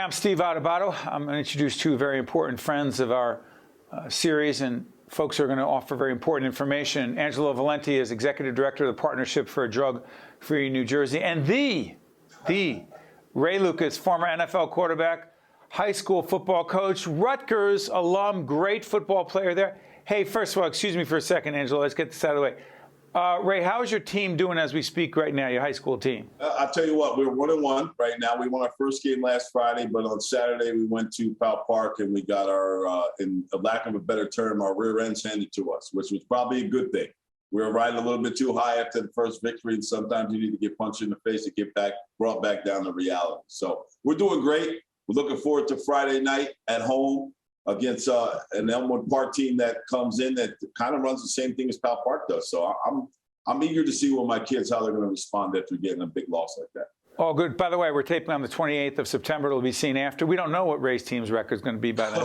Hi, I'm Steve Adubato. I'm going to introduce two very important friends of our series and folks who are going to offer very important information. Angelo Valente is Executive Director of the Partnership for a Drug-Free New Jersey, and the Ray Lucas, former NFL quarterback, high school football coach, Rutgers alum, great football player there. Hey, first of all, excuse me for a second, Angelo. Let's get this out of the way. Ray, how is your team doing as we speak right now, your high school team? I'll tell you what, we're 1-1 right now. We won our first game last Friday, but on Saturday we went to Powell Park and we got our, in a lack of a better term, our rear ends handed to us, which was probably a good thing. We were riding a little bit too high after the first victory, and sometimes you need to get punched in the face to get brought back down to reality. So we're doing great. We're looking forward to Friday night at home against an Elmwood Park team that comes in that kind of runs the same thing as Powell Park does. So I'm eager to see what my kids, how they're going to respond after getting a big loss like that. Oh, good. By the way, we're taping on the 28th of September. It'll be seen after. We don't know what Ray's team's record is going to be by then.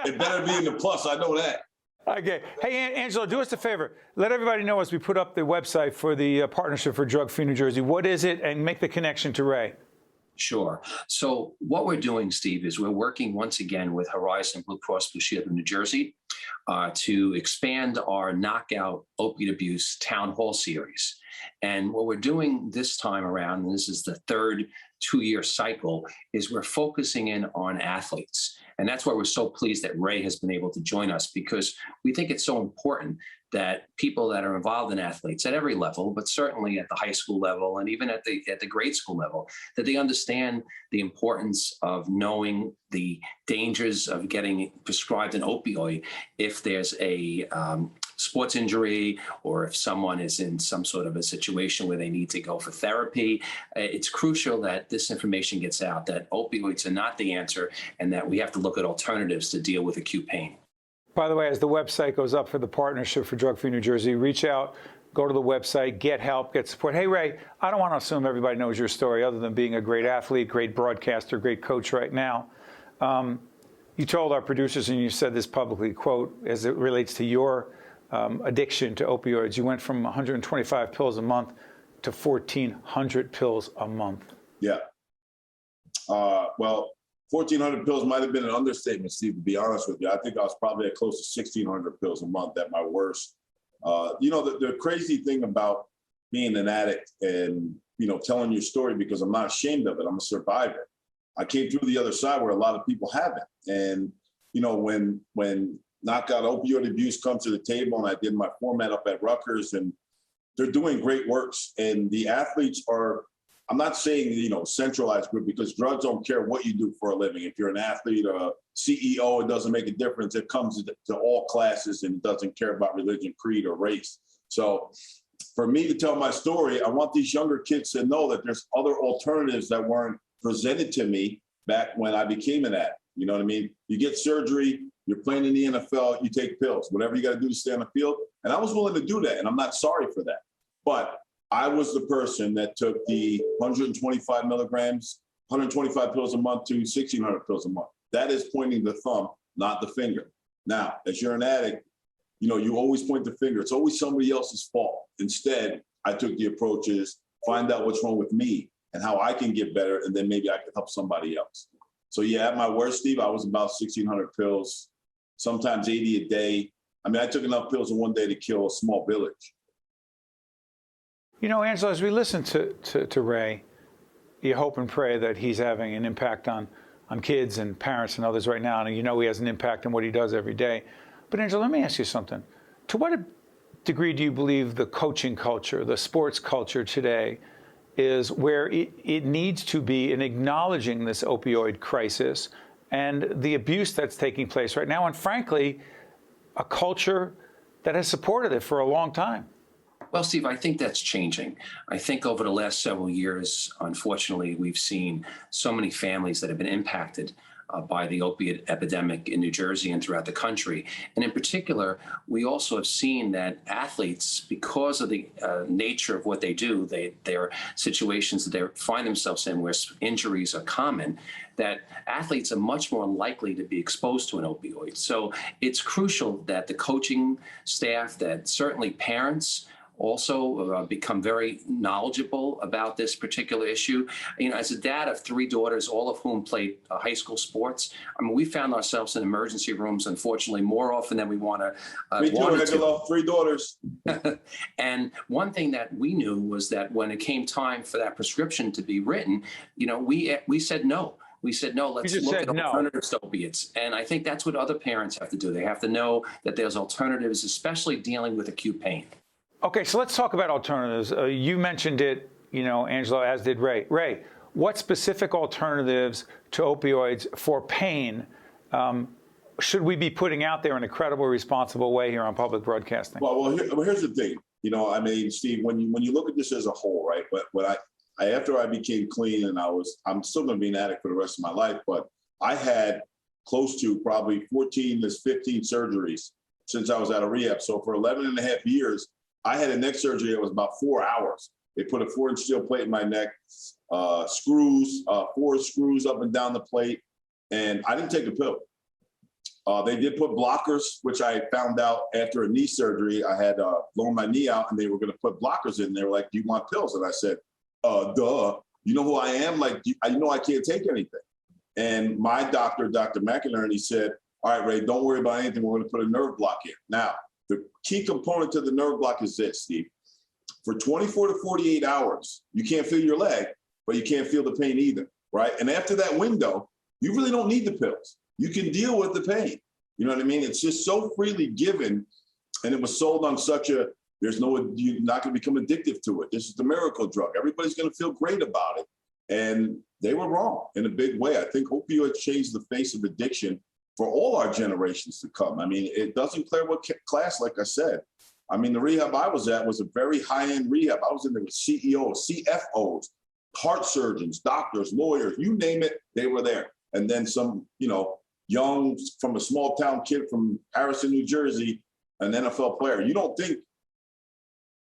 It better be in the plus. I know that. Okay. Hey, Angelo, do us a favor. Let everybody know as we put up the website for the Partnership for Drug-Free New Jersey. What is it? And make the connection to Ray. Sure. So what we're doing, Steve, is we're working once again with Horizon Blue Cross Blue Shield of New Jersey to expand our Knockout Opiate Abuse Town Hall series. And what we're doing this time around, and this is the third two-year cycle, is we're focusing in on athletes. And that's why we're so pleased that Ray has been able to join us, because we think it's so important that people that are involved in athletes at every level, but certainly at the high school level and even at the grade school level, that they understand the importance of knowing the dangers of getting prescribed an opioid if there's a sports injury or if someone is in some sort of a situation where they need to go for therapy. It's crucial that this information gets out, that opioids are not the answer and that we have to look at alternatives to deal with acute pain. By the way, as the website goes up for the Partnership for Drug-Free New Jersey, reach out, go to the website, get help, get support. Hey, Ray, I don't want to assume everybody knows your story other than being a great athlete, great broadcaster, great coach right now. You told our producers, and you said this publicly, quote, as it relates to your addiction to opioids, you went from 125 pills a month to 1,400 pills a month. Yeah. Well, 1,400 pills might have been an understatement, Steve, to be honest with you. I think I was probably at close to 1,600 pills a month at my worst. You know, the crazy thing about being an addict and, you know, telling your story, because I'm not ashamed of it, I'm a survivor. I came through the other side where a lot of people haven't. And, you know, when Knockout Opioid Abuse comes to the table, and I did my format up at Rutgers, and they're doing great works. And the athletes are, I'm not saying, you know, centralized group, because drugs don't care what you do for a living. If you're an athlete or a CEO, it doesn't make a difference. It comes to all classes and it doesn't care about religion, creed, or race. So for me to tell my story, I want these younger kids to know that there's other alternatives that weren't presented to me back when I became an addict. You know what I mean? You get surgery, you're playing in the NFL, you take pills, whatever you got to do to stay on the field. And I was willing to do that, and I'm not sorry for that. But I was the person that took the 125 milligrams, 125 pills a month to 1,600 pills a month. That is pointing the thumb, not the finger. Now, as you're an addict, you know, you always point the finger. It's always somebody else's fault. Instead, I took the approach is find out what's wrong with me and how I can get better, and then maybe I can help somebody else. So yeah, at my worst, Steve, I was about 1,600 pills, sometimes 80 a day. I mean, I took enough pills in one day to kill a small village. You know, Angelo, as we listen to Ray, you hope and pray that he's having an impact on kids and parents and others right now. And you know he has an impact on what he does every day. But Angelo, let me ask you something. To what degree do you believe the coaching culture, the sports culture today is where it needs to be in acknowledging this opioid crisis and the abuse that's taking place right now? And frankly, a culture that has supported it for a long time. Well, Steve, I think that's changing. I think over the last several years, unfortunately, we've seen so many families that have been impacted by the opiate epidemic in New Jersey and throughout the country. And in particular, we also have seen that athletes, because of the nature of what they do, there are situations that they find themselves in where injuries are common, that athletes are much more likely to be exposed to an opioid. So it's crucial that the coaching staff, that certainly parents, also become very knowledgeable about this particular issue. As a dad of three daughters, all of whom played high school sports, I mean, we found ourselves in emergency rooms, unfortunately, more often than we wanted to. Three daughters. And one thing that we knew was that when it came time for that prescription to be written, we said no. We said, no, let's look at alternatives to opiates. And I think that's what other parents have to do. They have to know that there's alternatives, especially dealing with acute pain. Okay, so let's talk about alternatives. You mentioned it, Angelo, as did Ray. Ray, what specific alternatives to opioids for pain should we be putting out there in a credible, responsible way here on public broadcasting? Well, here's the thing. Steve, when you look at this as a whole, right? But after I became clean, and I'm still going to be an addict for the rest of my life, but I had close to probably 14 to 15 surgeries since I was out of rehab. So for 11 and a half years, I had a neck surgery that was about 4 hours. They put a 4-inch steel plate in my neck, screws, 4 screws up and down the plate, and I didn't take the pill. They did put blockers, which I found out after a knee surgery. I had blown my knee out, and they were going to put blockers in. They were like, "Do you want pills?" And I said, duh. You know who I am? Like, I know I can't take anything. And my doctor, Dr. McInerney, said, "All right, Ray, don't worry about anything. We're going to put a nerve block in." Now, the key component to the nerve block is this, Steve. For 24 to 48 hours, you can't feel your leg, but you can't feel the pain either, right? And after that window, you really don't need the pills. You can deal with the pain. You know what I mean? It's just so freely given, and it was sold on such a, you're not going to become addictive to it. This is the miracle drug. Everybody's going to feel great about it. And they were wrong in a big way. I think opioids changed the face of addiction for all our generations to come. I mean, it doesn't care what class, like I said. I mean, the rehab I was at was a very high-end rehab. I was in there with CEOs, CFOs, heart surgeons, doctors, lawyers, you name it, they were there. And then some, young, from a small town kid from Harrison, New Jersey, an NFL player. You don't think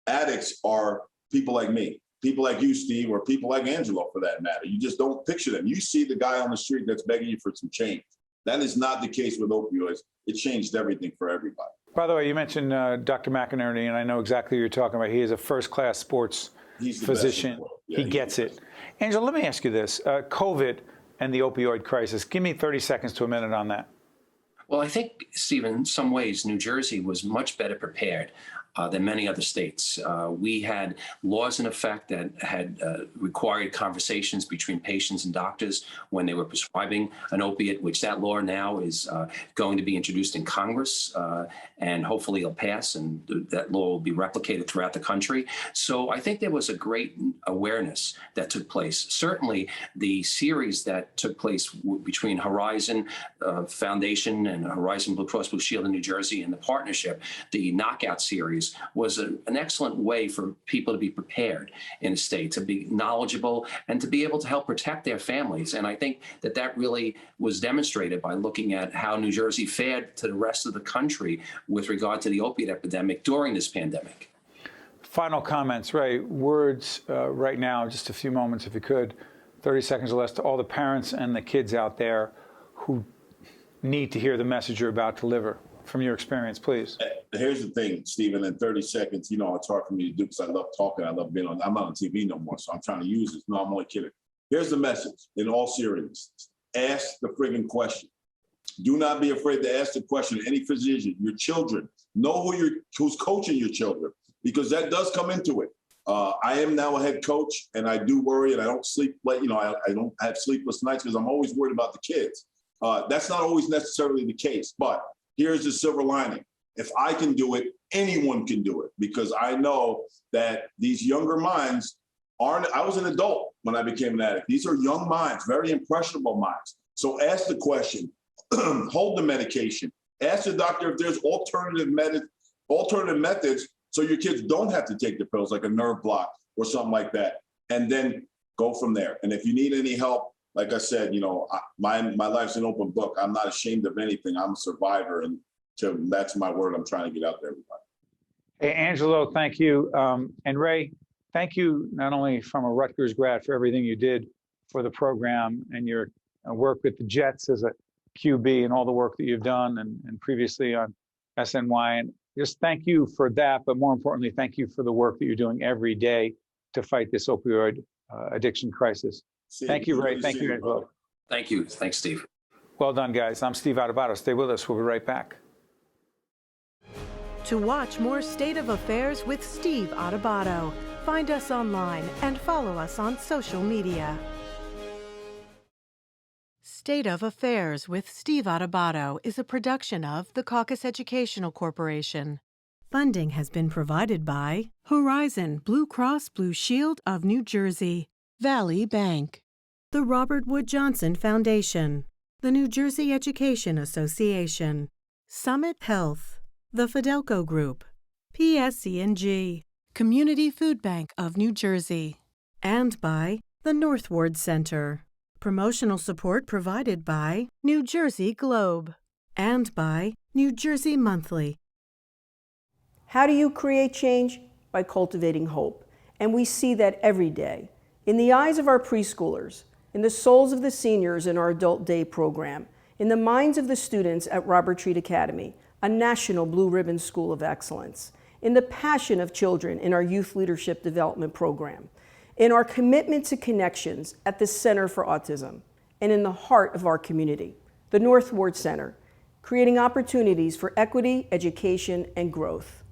addicts are people like me, people like you, Steve, or people like Angelo, for that matter. You just don't picture them. You see the guy on the street that's begging you for some change. That is not the case with opioids. It changed everything for everybody. By the way, you mentioned Dr. McInerney, and I know exactly what you're talking about. He is a first-class sports physician. Yeah, he gets it. Angelo, let me ask you this. COVID and the opioid crisis. Give me 30 seconds to a minute on that. Well, I think, Stephen, in some ways, New Jersey was much better prepared than many other states. We had laws in effect that had required conversations between patients and doctors when they were prescribing an opiate, which that law now is going to be introduced in Congress, and hopefully it'll pass, and that law will be replicated throughout the country. So I think there was a great awareness that took place. Certainly, the series that took place between Horizon Foundation and Horizon Blue Cross Blue Shield in New Jersey and the partnership, the Knockout series, was an excellent way for people to be prepared in a state, to be knowledgeable, and to be able to help protect their families. And I think that that really was demonstrated by looking at how New Jersey fared to the rest of the country with regard to the opiate epidemic during this pandemic. Final comments, Ray. Words right now, just a few moments if you could, 30 seconds or less, to all the parents and the kids out there who need to hear the message you're about to deliver. From your experience, please. Here's the thing, Stephen, in 30 seconds, it's hard for me to do because I love talking. I love being I'm not on TV no more, so I'm trying to use this. No, I'm only kidding. Here's the message in all seriousness. Ask the friggin' question. Do not be afraid to ask the question. Any physician, your children, know who's coaching your children, because that does come into it. I am now a head coach, and I do worry, and I don't sleep late. I don't have sleepless nights because I'm always worried about the kids. That's not always necessarily the case, but here's the silver lining. If I can do it, anyone can do it, because I know that these younger minds I was an adult when I became an addict. These are young minds, very impressionable minds. So ask the question, hold the medication, ask the doctor if there's alternative methods so your kids don't have to take the pills, like a nerve block or something like that, and then go from there. And if you need any help, like I said, my life's an open book. I'm not ashamed of anything. I'm a survivor, and that's my word I'm trying to get out to everybody. Hey, Angelo, thank you. And Ray, thank you not only from a Rutgers grad for everything you did for the program and your work with the Jets as a QB and all the work that you've done, and previously on SNY. And just thank you for that. But more importantly, thank you for the work that you're doing every day to fight this opioid addiction crisis. Thank you, Ray. Thank you, Angelo. Thank you. Thanks, Steve. Well done, guys. I'm Steve Adubato. Stay with us. We'll be right back. To watch more State of Affairs with Steve Adubato, find us online and follow us on social media. State of Affairs with Steve Adubato is a production of the Caucus Educational Corporation. Funding has been provided by Horizon Blue Cross Blue Shield of New Jersey, Valley Bank, the Robert Wood Johnson Foundation, the New Jersey Education Association, Summit Health, the Fidelco Group, PSC&G, Community Food Bank of New Jersey, and by the Northward Center. Promotional support provided by New Jersey Globe and by New Jersey Monthly. How do you create change? By cultivating hope. And we see that every day. In the eyes of our preschoolers, in the souls of the seniors in our Adult Day program, in the minds of the students at Robert Treat Academy, a national Blue Ribbon School of Excellence, in the passion of children in our Youth Leadership Development Program, in our commitment to connections at the Center for Autism, and in the heart of our community, the Northward Center, creating opportunities for equity, education, and growth.